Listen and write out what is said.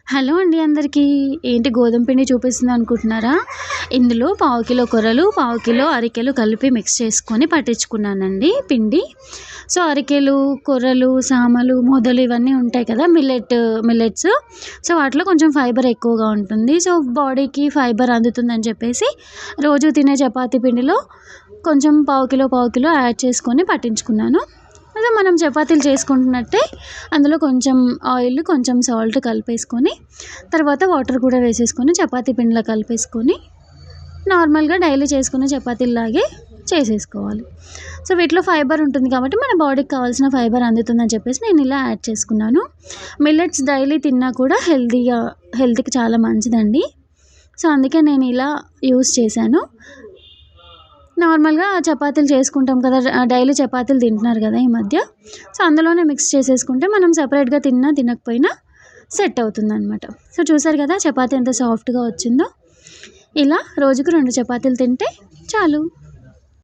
Hello అండి అందరికీ. ఏంటి గోధుమ పిండి చూపిస్తుంది అనుకుంటున్నారా? ఇందులో పావు కిలో కొర్రలు, పావు కిలో అరికెలు కలిపి మిక్స్ చేసుకొని పట్టించుకున్నానండి పిండి. సో, అరికెలు, కొర్రలు, సామలు, మొదలు ఇవన్నీ ఉంటాయి కదా! మిల్లెట్స్. సో, వాటిలో కొంచెం ఫైబర్ ఎక్కువగా ఉంటుంది. సో, బాడీకి ఫైబర్ అందుతుందని చెప్పేసి రోజు తినే చపాతీ పిండిలో కొంచెం పావు కిలో యాడ్ చేసుకొని పట్టించుకున్నాను. అదే మనం చపాతీలు చేసుకుంటున్నట్టే అందులో కొంచెం ఆయిల్, కొంచెం సాల్ట్ కలిపేసుకొని, తర్వాత వాటర్ కూడా వేసేసుకొని చపాతీ పిండిలో కలిపేసుకొని నార్మల్‌గా డైలీ చేసుకునే చపాతీల్లాగే చేసేసుకోవాలి. సో, వీటిలో ఫైబర్ ఉంటుంది కాబట్టి మన బాడీకి కావాల్సిన ఫైబర్ అందుతుందని చెప్పేసి నేను ఇలా యాడ్ చేసుకున్నాను. మిల్లెట్స్ డైలీ తిన్నా కూడా హెల్త్‌కి చాలా మంచిదండి. సో, అందుకే నేను ఇలా యూజ్ చేశాను. నార్మల్‌గా చపాతీలు చేసుకుంటాం కదా! డైలీ చపాతీలు తింటున్నారు కదా ఈ మధ్య. సో, అందులోనే మిక్స్ చేసేసుకుంటే మనం సెపరేట్‌గా తిన్నా, తినకపోయినా సెట్ అవుతుందనమాట. సో, చూసారు కదా చపాతీ ఎంత సాఫ్ట్‌గా వచ్చిందో. ఇలా రోజుకు 2 చపాతీలు తింటే చాలు.